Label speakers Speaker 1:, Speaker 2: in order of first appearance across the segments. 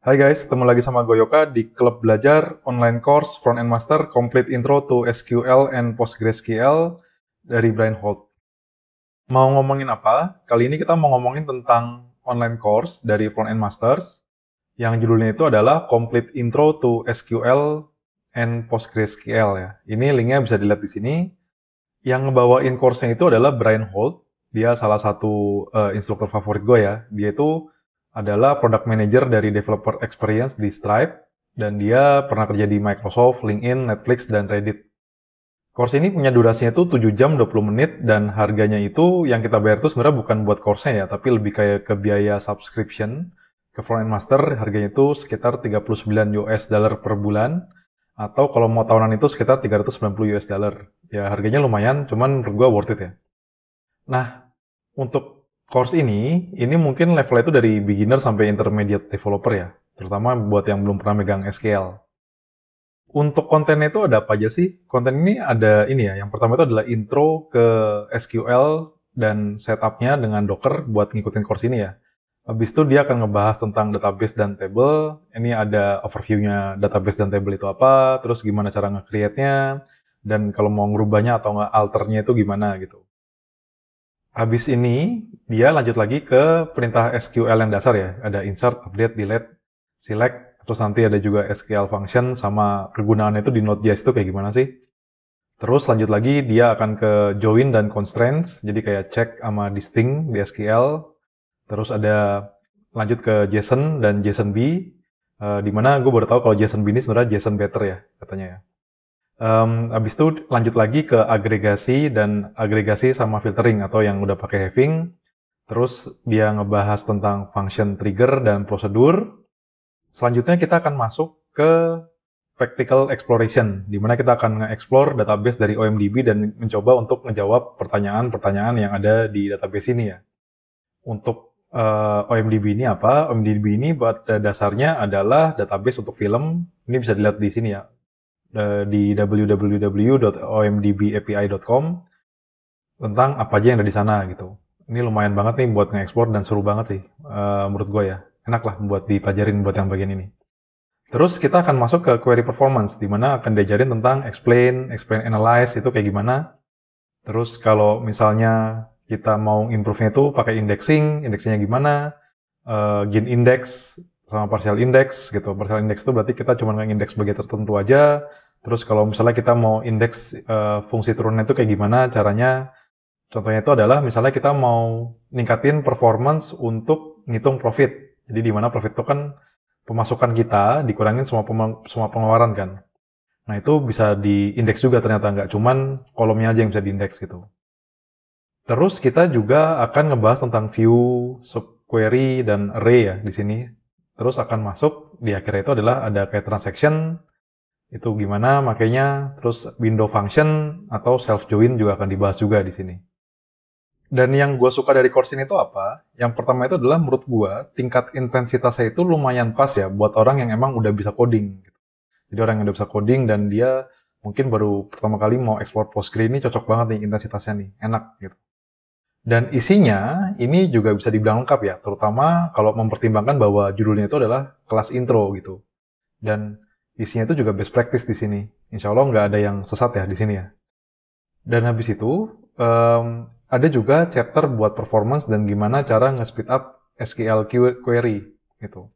Speaker 1: Hai guys, ketemu lagi sama Goyoka di Klub Belajar Online Course Front-End Master Complete Intro to SQL and PostgreSQL dari Brian Holt. Mau ngomongin apa? Kali ini kita mau ngomongin tentang online course dari Front-End Masters yang judulnya itu adalah Complete Intro to SQL and PostgreSQL ya. Ini linknya bisa dilihat di sini. Yang ngebawain course-nya itu adalah Brian Holt. Dia salah satu instruktur favorit gue ya. Dia itu adalah product manager dari developer experience di Stripe, dan dia pernah kerja di Microsoft, LinkedIn, Netflix, dan Reddit. Course ini punya durasinya itu 7 jam 20 menit, dan harganya itu yang kita bayar itu sebenarnya bukan buat course-nya ya, tapi lebih kayak ke biaya subscription ke Front-End Master. Harganya itu sekitar 39 US dollar per bulan, atau kalau mau tahunan itu sekitar 390 US dollar. Ya harganya lumayan, cuman menurut gua worth it ya. Nah, untuk course ini mungkin levelnya itu dari beginner sampai intermediate developer ya, terutama buat yang belum pernah megang SQL. Untuk kontennya itu ada apa aja sih? Konten ini ada ini ya, yang pertama itu adalah intro ke SQL dan setupnya dengan Docker buat ngikutin course ini ya. Habis itu dia akan ngebahas tentang database dan table. Ini ada overview-nya database dan table itu apa, terus gimana cara nge-create-nya, dan kalau mau ngerubahnya atau nge-alternya itu gimana gitu. Habis ini, dia lanjut lagi ke perintah SQL yang dasar ya. Ada insert, update, delete, select, terus nanti ada juga SQL function sama kegunaannya itu di Node.js itu kayak gimana sih. Terus lanjut lagi, dia akan ke join dan constraints, jadi kayak check sama distinct di SQL. Terus ada lanjut ke JSON dan JSONB, di mana gue baru tahu kalau JSONB ini sebenarnya JSON better ya, katanya ya. Habis itu lanjut lagi ke agregasi dan agregasi sama filtering atau yang udah pakai having. Terus dia ngebahas tentang function trigger dan prosedur. Selanjutnya kita akan masuk ke practical exploration, di mana kita akan nge-explore database dari OMDB dan mencoba untuk menjawab pertanyaan-pertanyaan yang ada di database ini ya. Untuk OMDB ini apa? OMDB ini pada dasarnya adalah database untuk film. Ini bisa dilihat di sini ya, di www.omdbapi.com tentang apa aja yang ada di sana gitu. Ini lumayan banget nih buat nge-explore dan seru banget sih, menurut gue ya. Enak lah buat dipelajarin buat yang bagian ini. Terus kita akan masuk ke query performance, di mana akan diajarin tentang explain analyze itu kayak gimana. Terus kalau misalnya kita mau improve-nya itu pakai indexingnya gimana, gain index sama partial index gitu. Partial index itu berarti kita cuma nge-index bagian tertentu aja. Terus kalau misalnya kita mau indeks fungsi turunnya itu kayak gimana caranya. Contohnya itu adalah misalnya kita mau ningkatin performance untuk ngitung profit. Jadi di mana profit itu kan pemasukan kita dikurangin semua pengeluaran kan. Nah itu bisa diindeks juga ternyata, nggak cuman kolomnya aja yang bisa diindeks gitu. Terus kita juga akan ngebahas tentang view, subquery, dan array ya di sini. Terus akan masuk di akhirnya itu adalah ada kayak transaction, itu gimana makanya, terus window function atau self join juga akan dibahas juga di sini. Dan yang gue suka dari course ini tuh apa? Yang pertama itu adalah menurut gue tingkat intensitasnya itu lumayan pas ya buat orang yang emang udah bisa coding. Jadi orang yang udah bisa coding dan dia mungkin baru pertama kali mau explore Postgre, ini cocok banget nih intensitasnya nih, enak gitu. Dan isinya ini juga bisa dibilang lengkap ya, terutama kalau mempertimbangkan bahwa judulnya itu adalah kelas intro gitu. Dan isinya itu juga best practice di sini. Insya Allah nggak ada yang sesat ya di sini ya. Dan habis itu ada juga chapter buat performance dan gimana cara nge-speed up SQL query gitu.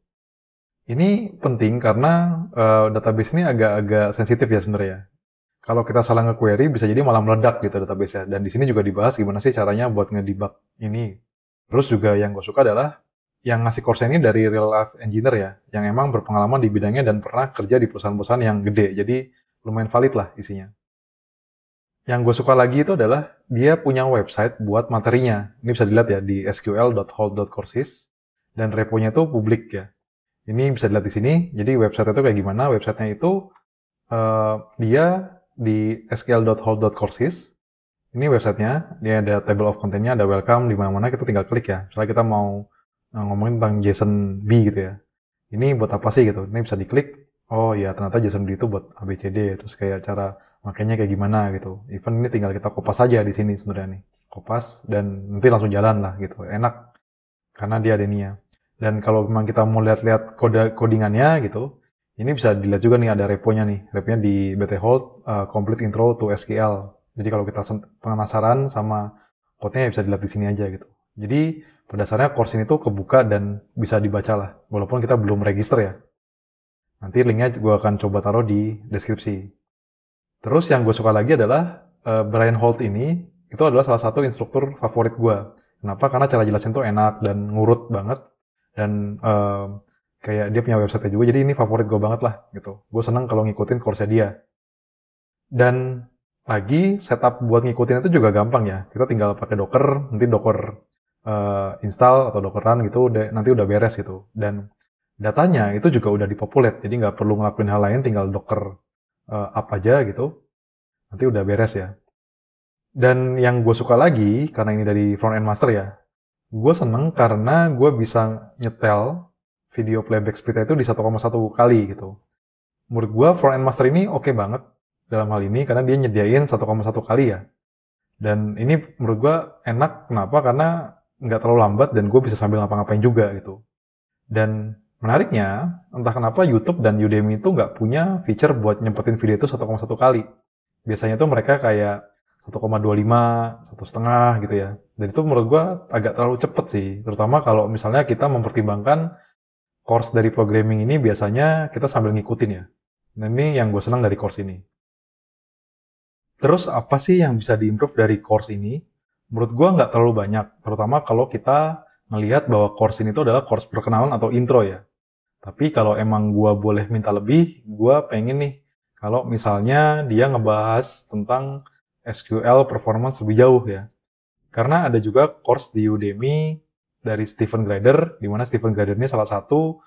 Speaker 1: Ini penting karena database ini agak-agak sensitif ya sebenarnya. Kalau kita salah nge-query bisa jadi malah meledak gitu database-nya. Dan di sini juga dibahas gimana sih caranya buat ngedebug ini. Terus juga yang gue suka adalah yang ngasih course ini dari real life engineer ya, yang emang berpengalaman di bidangnya dan pernah kerja di perusahaan-perusahaan yang gede. Jadi lumayan valid lah isinya. Yang gue suka lagi itu adalah dia punya website buat materinya. Ini bisa dilihat ya di sql.hold.courses, dan reponya itu publik ya. Ini bisa dilihat di sini. Jadi website itu kayak gimana? Websitenya itu dia di sql.hold.courses. Ini websitenya. Dia ada table of content-nya, ada welcome di mana-mana. Kita tinggal klik ya. Misalnya kita mau ngomongin tentang JSON-B gitu ya. Ini buat apa sih gitu? Ini bisa diklik. Oh ya ternyata JSON-B itu buat ABCD. Terus kayak cara makanya kayak gimana gitu. Even ini tinggal kita kopas aja di sini sebenarnya nih. Kopas dan nanti langsung jalan lah gitu. Enak karena dia ada ininya. Dan kalau memang kita mau lihat-lihat codingannya gitu, ini bisa dilihat juga nih ada reponya nih. Reponya di BT-Hold Complete Intro to SQL. Jadi kalau kita penasaran sama code-nya ya bisa dilihat di sini aja gitu. Jadi pada dasarnya course ini tuh kebuka dan bisa dibaca lah, walaupun kita belum register ya. Nanti linknya gue akan coba taruh di deskripsi. Terus yang gue suka lagi adalah Brian Holt ini, itu adalah salah satu instruktur favorit gue. Kenapa? Karena cara jelasin tuh enak dan ngurut banget. Dan kayak dia punya website juga, jadi ini favorit gue banget lah gitu. Gue seneng kalau ngikutin course dia. Dan lagi setup buat ngikutin itu juga gampang ya. Kita tinggal pakai Docker, nanti Docker install atau Dockeran gitu, nanti udah beres gitu. Dan datanya itu juga udah dipopulate, jadi nggak perlu ngelakuin hal lain, tinggal Docker up aja gitu, nanti udah beres ya. Dan yang gue suka lagi, karena ini dari front end master ya, gue seneng karena gue bisa nyetel video playback speed itu di 1,1 kali gitu. Menurut gue front end master ini oke banget dalam hal ini, karena dia nyediain 1,1 kali ya. Dan ini menurut gue enak, kenapa? Karena nggak terlalu lambat dan gue bisa sambil ngapa-ngapain juga gitu. Dan menariknya, entah kenapa YouTube dan Udemy itu nggak punya feature buat nyempetin video itu 1,1 kali. Biasanya tuh mereka kayak 1,25, 1,5 gitu ya. Dan itu menurut gue agak terlalu cepet sih. Terutama kalau misalnya kita mempertimbangkan course dari programming ini biasanya kita sambil ngikutin ya. Nah ini yang gue senang dari course ini. Terus apa sih yang bisa diimprove dari course ini? Menurut gue nggak terlalu banyak. Terutama kalau kita ngelihat bahwa course ini tuh adalah course perkenalan atau intro ya. Tapi kalau emang gue boleh minta lebih, gue pengen nih kalau misalnya dia ngebahas tentang SQL performance lebih jauh ya. Karena ada juga course di Udemy dari Stephen Grider, di mana Stephen Grider ini salah satu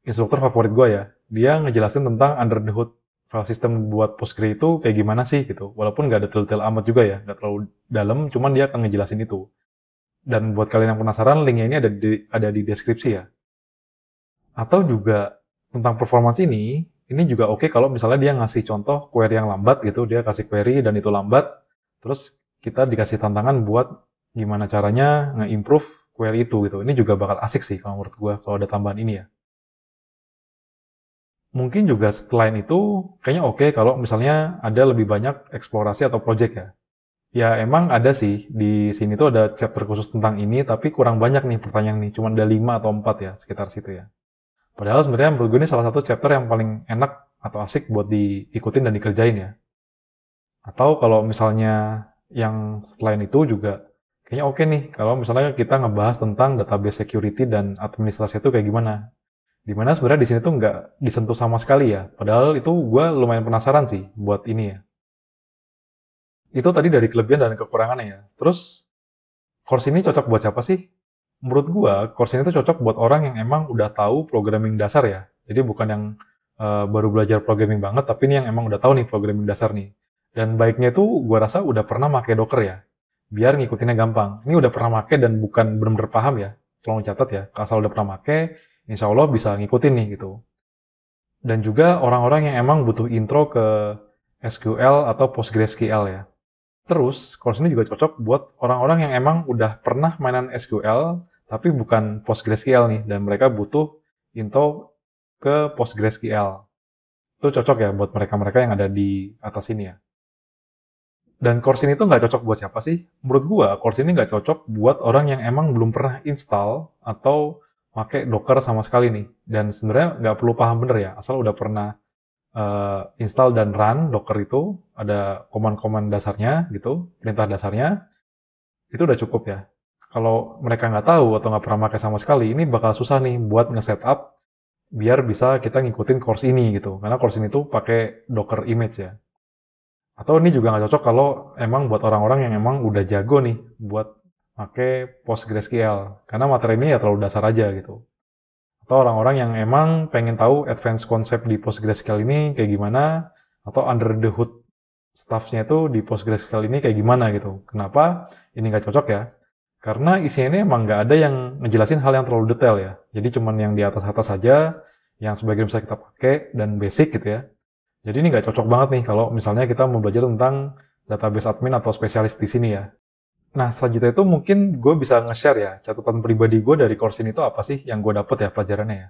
Speaker 1: instruktur favorit gue ya. Dia ngejelasin tentang under the hood file system buat Postgre itu kayak gimana sih gitu. Walaupun nggak detail-detail amat juga ya, nggak terlalu dalam, cuman dia akan ngejelasin itu. Dan buat kalian yang penasaran, linknya ini ada di deskripsi ya. Atau juga tentang performance ini juga oke kalau misalnya dia ngasih contoh query yang lambat gitu, dia kasih query dan itu lambat, terus kita dikasih tantangan buat gimana caranya nge-improve query itu gitu. Ini juga bakal asik sih kalau menurut gue kalau ada tambahan ini ya. Mungkin juga selain itu, kayaknya oke kalau misalnya ada lebih banyak eksplorasi atau project ya. Ya emang ada sih, di sini tuh ada chapter khusus tentang ini, tapi kurang banyak nih pertanyaan nih, cuma ada 5 atau 4 ya, sekitar situ ya. Padahal sebenarnya menurut gue ini salah satu chapter yang paling enak atau asik buat diikutin dan dikerjain ya. Atau kalau misalnya yang selain itu juga kayaknya oke nih kalau misalnya kita ngebahas tentang database security dan administrasi itu kayak gimana. Dimana sebenarnya di sini tuh nggak disentuh sama sekali ya. Padahal itu gue lumayan penasaran sih buat ini ya. Itu tadi dari kelebihan dan kekurangannya ya. Terus course ini cocok buat siapa sih? Menurut gua, course ini tuh cocok buat orang yang emang udah tahu programming dasar ya. Jadi bukan yang baru belajar programming banget, tapi ini yang emang udah tahu nih programming dasar nih. Dan baiknya itu gua rasa udah pernah pakai Docker ya, biar ngikutinnya gampang. Ini udah pernah pakai dan bukan benar-benar paham ya. Tolong catat ya, asal udah pernah pakai, insya Allah bisa ngikutin nih gitu. Dan juga orang-orang yang emang butuh intro ke SQL atau PostgreSQL ya. Terus, course ini juga cocok buat orang-orang yang emang udah pernah mainan SQL, tapi bukan PostgreSQL nih, dan mereka butuh intro ke PostgreSQL. Itu cocok ya buat mereka-mereka yang ada di atas ini ya. Dan course ini tuh nggak cocok buat siapa sih? Menurut gua, course ini nggak cocok buat orang yang emang belum pernah install atau pakai Docker sama sekali nih. Dan sebenarnya nggak perlu paham bener ya, asal udah pernah install dan run Docker itu, ada command-command dasarnya gitu, perintah dasarnya, itu udah cukup ya. Kalau mereka nggak tahu atau nggak pernah pakai sama sekali, ini bakal susah nih buat nge-setup biar bisa kita ngikutin course ini gitu. Karena course ini tuh pakai Docker image ya. Atau ini juga nggak cocok kalau emang buat orang-orang yang emang udah jago nih buat pakai PostgreSQL. Karena materi ini ya terlalu dasar aja gitu. Atau orang-orang yang emang pengen tahu advance konsep di PostgreSQL ini kayak gimana, atau under the hood stuff-nya itu di PostgreSQL ini kayak gimana gitu. Kenapa ini nggak cocok ya? Karena isinya ini emang nggak ada yang ngejelasin hal yang terlalu detail ya. Jadi cuman yang di atas-atas saja, yang sebagian bisa kita pakai, dan basic gitu ya. Jadi ini nggak cocok banget nih kalau misalnya kita mau belajar tentang database admin atau spesialis di sini ya. Nah, selanjutnya itu mungkin gue bisa nge-share ya, catatan pribadi gue dari course ini tuh apa sih yang gue dapet ya pelajarannya ya.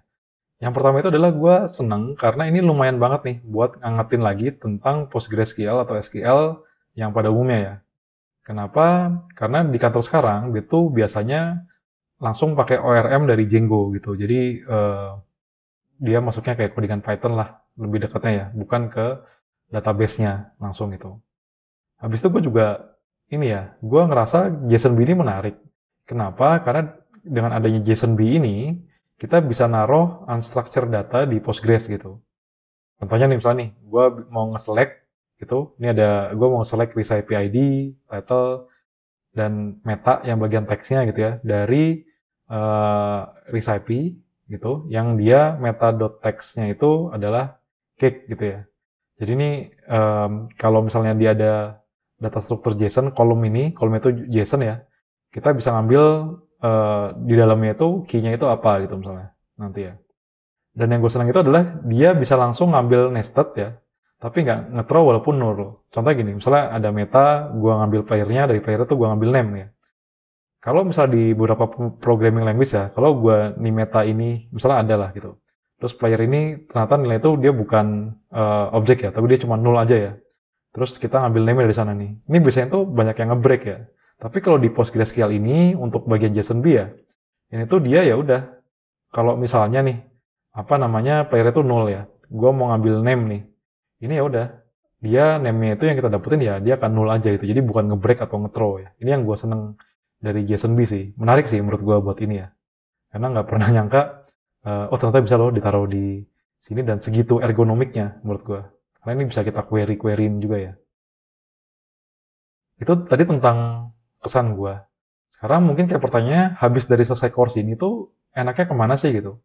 Speaker 1: Yang pertama itu adalah gue seneng karena ini lumayan banget nih buat ngangetin lagi tentang PostgreSQL atau SQL yang pada umumnya ya. Kenapa? Karena di kantor sekarang itu biasanya langsung pakai ORM dari Django gitu. Jadi dia masuknya kayak codingan Python lah, lebih dekatnya ya, bukan ke database-nya langsung gitu. Habis itu gue juga ini ya, gue ngerasa JSONB ini menarik. Kenapa? Karena dengan adanya JSONB ini, kita bisa naruh unstructured data di Postgres gitu. Contohnya nih misalnya nih, gue mau nge-select gitu, ini ada gue mau select recipe ID, title, dan meta yang bagian teksnya gitu ya, dari recipe gitu, yang dia meta.text-nya itu adalah cake gitu ya. Jadi ini kalau misalnya dia ada data struktur JSON, kolom itu JSON ya, kita bisa ngambil di dalamnya itu key-nya itu apa gitu misalnya nanti ya. Dan yang gue senang itu adalah dia bisa langsung ngambil nested ya, tapi nggak nge-throw walaupun null. Contohnya gini, misalnya ada meta, gue ngambil player-nya, dari player itu gue ngambil name ya. Kalau misalnya di beberapa programming language ya, kalau gue nih meta ini, misalnya ada lah gitu. Terus player ini ternyata nilai itu dia bukan objek ya, tapi dia cuma null aja ya. Terus kita ngambil name dari sana nih. Ini biasanya tuh banyak yang nge-break ya. Tapi kalau di PostgreSQL ini untuk bagian JSONB ya, ini tuh dia ya udah. Kalau misalnya nih, apa namanya player itu null ya. Gue mau ngambil name nih. Ini ya udah. Dia name-nya itu yang kita dapetin ya, dia akan null aja gitu. Jadi bukan nge-break atau nge-throw ya. Ini yang gue seneng dari JSONB sih. Menarik sih menurut gue buat ini ya. Karena nggak pernah nyangka, oh ternyata bisa loh ditaruh di sini dan segitu ergonomiknya menurut gue. Karena ini bisa kita query-queryin juga ya. Itu tadi tentang kesan gue. Sekarang mungkin kayak pertanyaannya, habis dari selesai course ini tuh enaknya kemana sih gitu?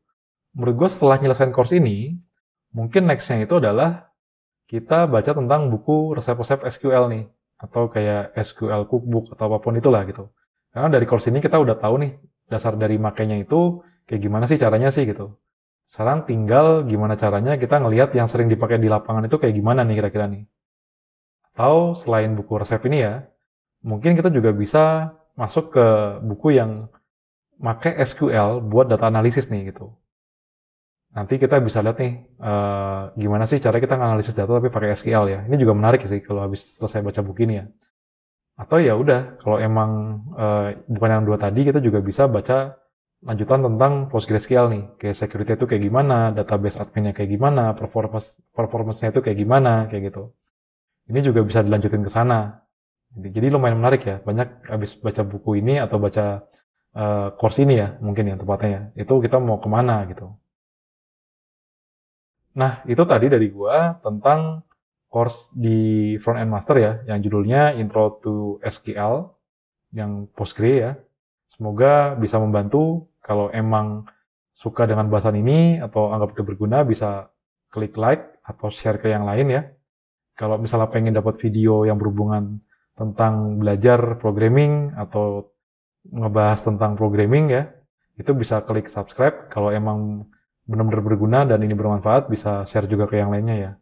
Speaker 1: Menurut gue setelah nyelesain course ini, mungkin next-nya itu adalah kita baca tentang buku resep-resep SQL nih. Atau kayak SQL cookbook atau apapun itulah gitu. Karena dari course ini kita udah tahu nih, dasar dari makainya itu kayak gimana sih caranya sih gitu. Sekarang tinggal gimana caranya kita ngelihat yang sering dipakai di lapangan itu kayak gimana nih kira-kira nih. Atau selain buku resep ini ya, mungkin kita juga bisa masuk ke buku yang pakai SQL buat data analisis nih gitu. Nanti kita bisa lihat nih gimana sih cara kita nganalisis data tapi pakai SQL ya. Ini juga menarik sih kalau habis selesai baca buku ini ya. Atau ya udah, kalau emang bukan yang dua tadi, kita juga bisa baca lanjutan tentang PostgreSQL nih. Kayak security itu kayak gimana, database adminnya kayak gimana, performance-nya itu kayak gimana, kayak gitu. Ini juga bisa dilanjutin ke sana. Jadi lumayan menarik ya, banyak habis baca buku ini atau baca course ini ya, mungkin ya tepatnya ya. Itu kita mau kemana gitu. Nah, itu tadi dari gua tentang course di Front End Master ya, yang judulnya Intro to SQL, yang Postgre ya. Semoga bisa membantu. Kalau emang suka dengan bahasan ini atau anggap itu berguna, bisa klik like atau share ke yang lain ya. Kalau misalnya pengen dapat video yang berhubungan tentang belajar programming atau ngebahas tentang programming ya, itu bisa klik subscribe. Kalau emang benar-benar berguna dan ini bermanfaat, bisa share juga ke yang lainnya ya.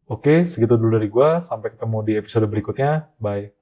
Speaker 1: Oke, segitu dulu dari gua. Sampai ketemu di episode berikutnya. Bye.